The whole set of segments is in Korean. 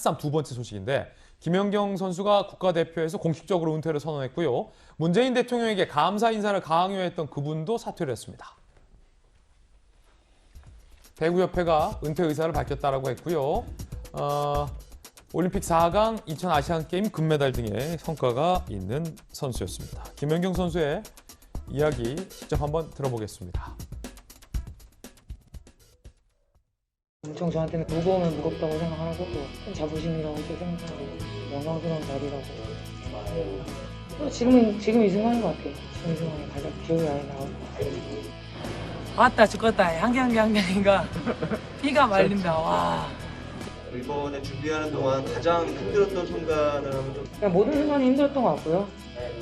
핫삼 두 번째 소식인데 김연경 선수가 국가대표에서 공식적으로 은퇴를 선언했고요. 문재인 대통령에게 감사 인사를 강요했던 그분도 사퇴를 했습니다. 배구협회가 은퇴 의사를 밝혔다라고 했고요. 올림픽 4강, 2000 아시안게임 금메달 등의 성과가 있는 선수였습니다. 김연경 선수의 이야기 직접 한번 들어보겠습니다. 엄청 저한테는 무거우면 무겁다고 생각하고 큰 자부심이라고 생각하고 영광스러운 자리라고. 지금 이 순간인 것 같아요. 지금 이 순간이 가장 기억이 많이 나올 것 같아요. 왔다 죽었다 향경이가 피가 말린다. 와. 이번에 준비하는 동안 가장 힘들었던 순간을 한번 좀. 그냥 모든 순간이 힘들었던 것 같고요.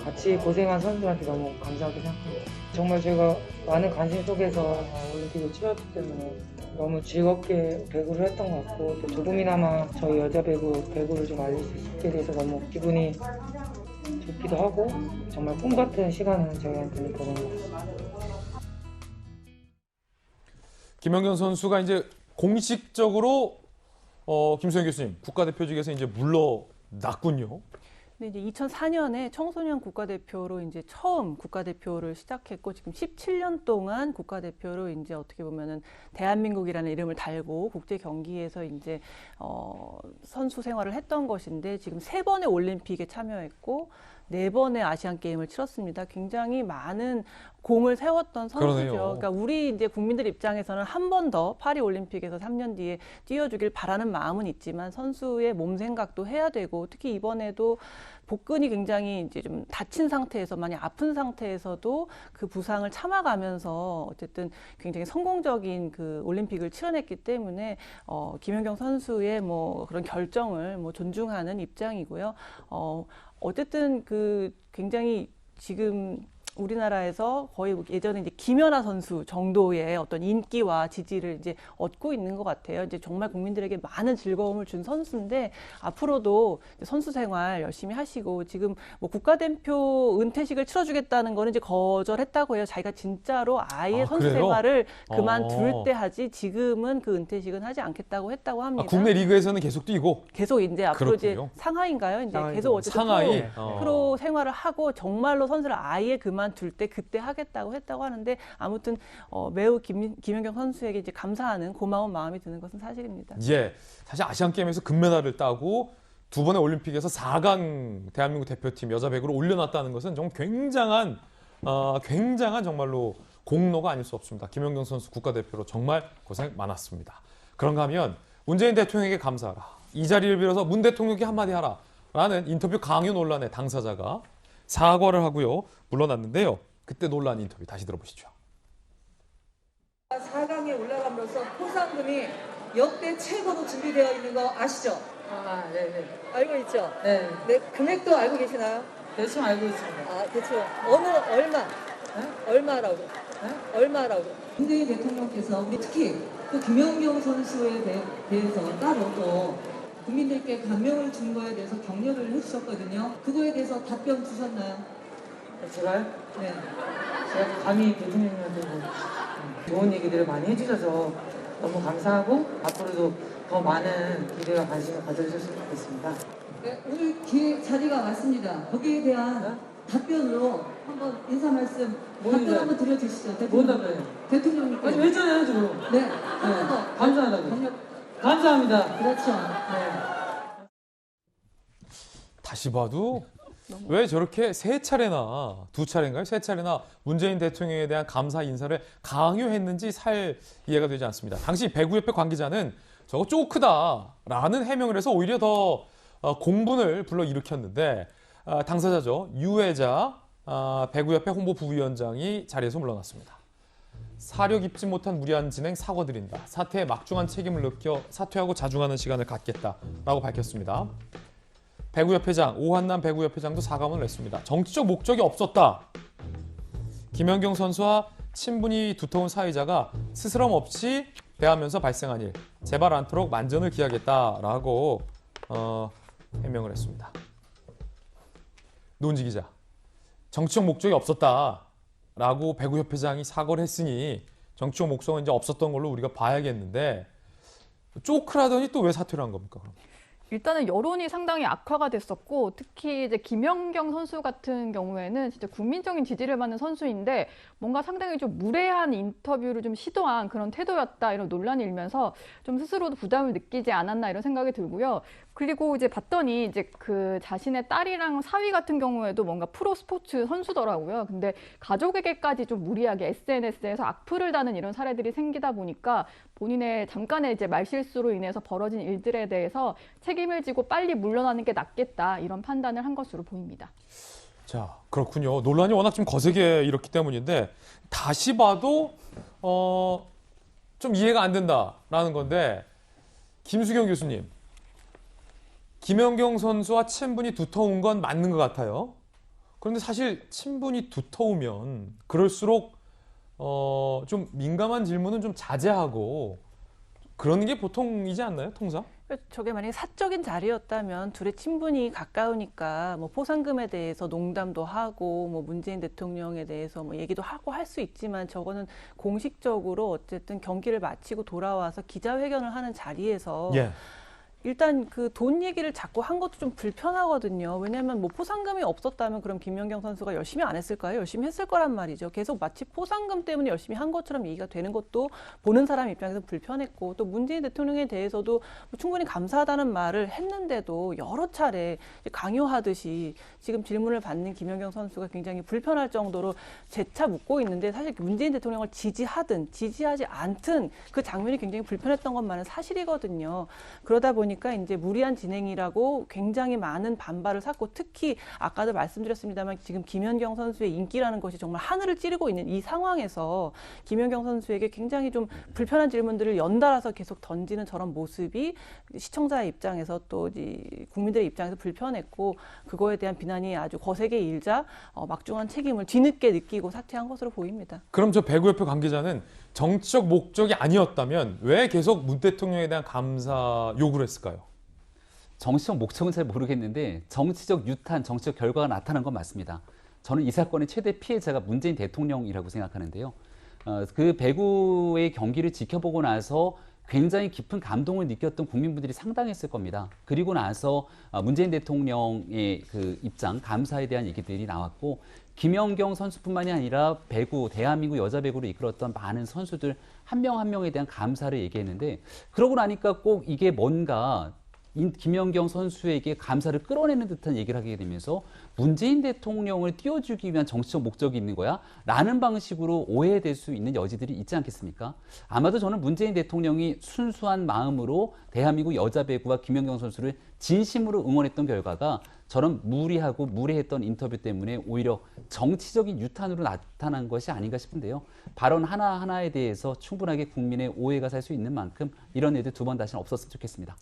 같이 고생한 선수한테 너무 감사하게 생각합니다. 정말 제가 많은 관심 속에서 올림픽을 치렀기 때문에 너무 즐겁게 배구를 했던 것 같고 또 조금이나마 저희 여자 배구를 좀 알릴 수 있게 돼서 너무 기분이 좋기도 하고 정말 꿈 같은 시간을 저희한테는 보낸 것 같습니다. 김연경 선수가 이제 공식적으로 김소영 교수님 국가대표직에서 이제 물러났군요. 네, 이제 2004년에 청소년 국가대표로 이제 처음 국가대표를 시작했고 지금 17년 동안 국가대표로 이제 어떻게 보면은 대한민국이라는 이름을 달고 국제 경기에서 이제 선수 생활을 했던 것인데 지금 3번의 올림픽에 참여했고 4번의 아시안 게임을 치렀습니다. 굉장히 많은 공을 세웠던 선수죠. 그러네요. 그러니까 우리 이제 국민들 입장에서는 한 번 더 파리 올림픽에서 3년 뒤에 뛰어주길 바라는 마음은 있지만 선수의 몸 생각도 해야 되고 특히 이번에도 복근이 굉장히 이제 좀 다친 상태에서 많이 아픈 상태에서도 그 부상을 참아가면서 어쨌든 굉장히 성공적인 그 올림픽을 치러냈기 때문에 김연경 선수의 뭐 그런 결정을 뭐 존중하는 입장이고요. 어쨌든 그 굉장히 지금 우리나라에서 거의 예전에 이제 김연아 선수 정도의 어떤 인기와 지지를 이제 얻고 있는 것 같아요. 이제 정말 국민들에게 많은 즐거움을 준 선수인데 앞으로도 선수 생활 열심히 하시고 지금 뭐 국가대표 은퇴식을 치러주겠다는 거는 이제 거절했다고 해요. 자기가 진짜로 아예 선수 그래요? 생활을 그만둘 때 하지 지금은 그 은퇴식은 하지 않겠다고 했다고 합니다. 국내 리그에서는 계속 뛰고 계속 이제 앞으로 그렇군요. 이제 상하인가요? 이제 상하이죠. 계속 어쨌든 상하이 프로 생활을 하고 정말로 선수를 아예 그만둘 때 그때 하겠다고 했다고 하는데 아무튼 매우 김연경 선수에게 이제 감사하는 고마운 마음이 드는 것은 사실입니다. 예, 사실 아시안 게임에서 금메달을 따고 2번의 올림픽에서 4강 대한민국 대표팀 여자 배구를 올려놨다는 것은 정말 굉장한 정말로 공로가 아닐 수 없습니다. 김연경 선수 국가대표로 정말 고생 많았습니다. 그런가 하면 문재인 대통령에게 감사하라. 이 자리를 빌어서 문 대통령에게 한마디 하라. 라는 인터뷰 강요 논란의 당사자가 사과를 하고요. 물러났는데요. 그때 논란 인터뷰 다시 들어보시죠. 4강에 올라감으로써 포상금이 역대 최고로 준비되어 있는 거 아시죠? 아, 네네. 알고 있죠? 네. 네, 금액도 알고 계시나요? 대충 알고 있습니다. 아, 대충 얼마? 네? 얼마라고? 네? 얼마라고? 문재인 대통령께서 우리 특히 또 김연경 선수에 대해서 따로 또 국민들께 감명을 준 거에 대해서 격려를 해주셨거든요. 그거에 대해서 답변 주셨나요? 제가요? 네. 제가 감히 대통령님한테 좋은 얘기들을 많이 해주셔서 너무 감사하고 앞으로도 더 많은 기대와 관심을 가져주셨으면 좋겠습니다. 네, 오늘 자리가 왔습니다. 거기에 대한 답변으로 한번 인사 말씀 답변 한번 드려주시죠. 뭔 답변이요? 대통령님께. 아니 했잖아요 지금. 네. 한번 더. 감사하다고. 강력. 감사합니다. 그렇죠. 네. 다시 봐도 왜 저렇게 3차례나 2차례인가요? 3차례나 문재인 대통령에 대한 감사 인사를 강요했는지 살 이해가 되지 않습니다. 당시 배구협회 관계자는 저거 쪼크다라는 해명을 해서 오히려 더 공분을 불러일으켰는데 당사자죠. 유혜자 배구협회 홍보 부위원장이 자리에서 물러났습니다. 사려 깊지 못한 무리한 진행 사과드린다. 사태에 막중한 책임을 느껴 사퇴하고 자중하는 시간을 갖겠다라고 밝혔습니다. 배구협회장, 오한남 배구협회장도 사과문을 냈습니다. 정치적 목적이 없었다. 김연경 선수와 친분이 두터운 사회자가 스스럼 없이 대하면서 발생한 일, 재발 않도록 만전을 기하겠다라고 해명을 했습니다. 노은지 기자, 정치적 목적이 없었다라고 배구협회장이 사과를 했으니 정치적 목적은 이제 없었던 걸로 우리가 봐야겠는데 쪼크라더니 또 왜 사퇴를 한 겁니까? 그럼? 일단은 여론이 상당히 악화가 됐었고 특히 이제 김연경 선수 같은 경우에는 진짜 국민적인 지지를 받는 선수인데 뭔가 상당히 좀 무례한 인터뷰를 좀 시도한 그런 태도였다 이런 논란이 일면서 좀 스스로도 부담을 느끼지 않았나 이런 생각이 들고요. 그리고 이제 봤더니 이제 그 자신의 딸이랑 사위 같은 경우에도 뭔가 프로 스포츠 선수더라고요. 근데 가족에게까지 좀 무리하게 SNS에서 악플을 다는 이런 사례들이 생기다 보니까 본인의 잠깐의 이제 말실수로 인해서 벌어진 일들에 대해서 책임을 지고 빨리 물러나는 게 낫겠다 이런 판단을 한 것으로 보입니다. 자, 그렇군요. 논란이 워낙 좀 거세게 일었기 때문인데 다시 봐도 좀 이해가 안 된다라는 건데 김수경 교수님, 김연경 선수와 친분이 두터운 건 맞는 것 같아요. 그런데 사실 친분이 두터우면 그럴수록 좀 민감한 질문은 좀 자제하고 그러는 게 보통이지 않나요, 통상? 저게 만약에 사적인 자리였다면 둘의 친분이 가까우니까 뭐 포상금에 대해서 농담도 하고 뭐 문재인 대통령에 대해서 뭐 얘기도 하고 할 수 있지만 저거는 공식적으로 어쨌든 경기를 마치고 돌아와서 기자회견을 하는 자리에서 예. 일단 그 돈 얘기를 자꾸 한 것도 좀 불편하거든요. 왜냐하면 뭐 포상금이 없었다면 그럼 김연경 선수가 열심히 안 했을까요? 열심히 했을 거란 말이죠. 계속 마치 포상금 때문에 열심히 한 것처럼 얘기가 되는 것도 보는 사람 입장에서 불편했고 또 문재인 대통령에 대해서도 뭐 충분히 감사하다는 말을 했는데도 여러 차례 강요하듯이 지금 질문을 받는 김연경 선수가 굉장히 불편할 정도로 재차 묻고 있는데 사실 문재인 대통령을 지지하든 지지하지 않든 그 장면이 굉장히 불편했던 것만은 사실이거든요. 그러다 보니까 이제 무리한 진행이라고 굉장히 많은 반발을 샀고 특히 아까도 말씀드렸습니다만 지금 김연경 선수의 인기라는 것이 정말 하늘을 찌르고 있는 이 상황에서 김연경 선수에게 굉장히 좀 불편한 질문들을 연달아서 계속 던지는 저런 모습이 시청자의 입장에서 또 국민들의 입장에서 불편했고 그거에 대한 비난이 아주 거세게 일자 막중한 책임을 뒤늦게 느끼고 사퇴한 것으로 보입니다. 그럼 저 배구협회 관계자는 정치적 목적이 아니었다면 왜 계속 문 대통령에 대한 감사 요구를 했을까요? 정치적 목적은 잘 모르겠는데 정치적 유탄, 정치적 결과가 나타난 건 맞습니다. 저는 이 사건의 최대 피해자가 문재인 대통령이라고 생각하는데요. 그 배구의 경기를 지켜보고 나서 굉장히 깊은 감동을 느꼈던 국민분들이 상당했을 겁니다. 그리고 나서 문재인 대통령의 그 입장, 감사에 대한 얘기들이 나왔고 김연경 선수뿐만이 아니라 배구, 대한민국 여자 배구를 이끌었던 많은 선수들 한 명 한 명에 대한 감사를 얘기했는데 그러고 나니까 꼭 이게 뭔가 김연경 선수에게 감사를 끌어내는 듯한 얘기를 하게 되면서 문재인 대통령을 띄워주기 위한 정치적 목적이 있는 거야? 라는 방식으로 오해될 수 있는 여지들이 있지 않겠습니까? 아마도 저는 문재인 대통령이 순수한 마음으로 대한민국 여자 배구와 김연경 선수를 진심으로 응원했던 결과가 저런 무리하고 무례했던 인터뷰 때문에 오히려 정치적인 유탄으로 나타난 것이 아닌가 싶은데요. 발언 하나하나에 대해서 충분하게 국민의 오해가 살 수 있는 만큼 이런 일들 두 번 다시는 없었으면 좋겠습니다.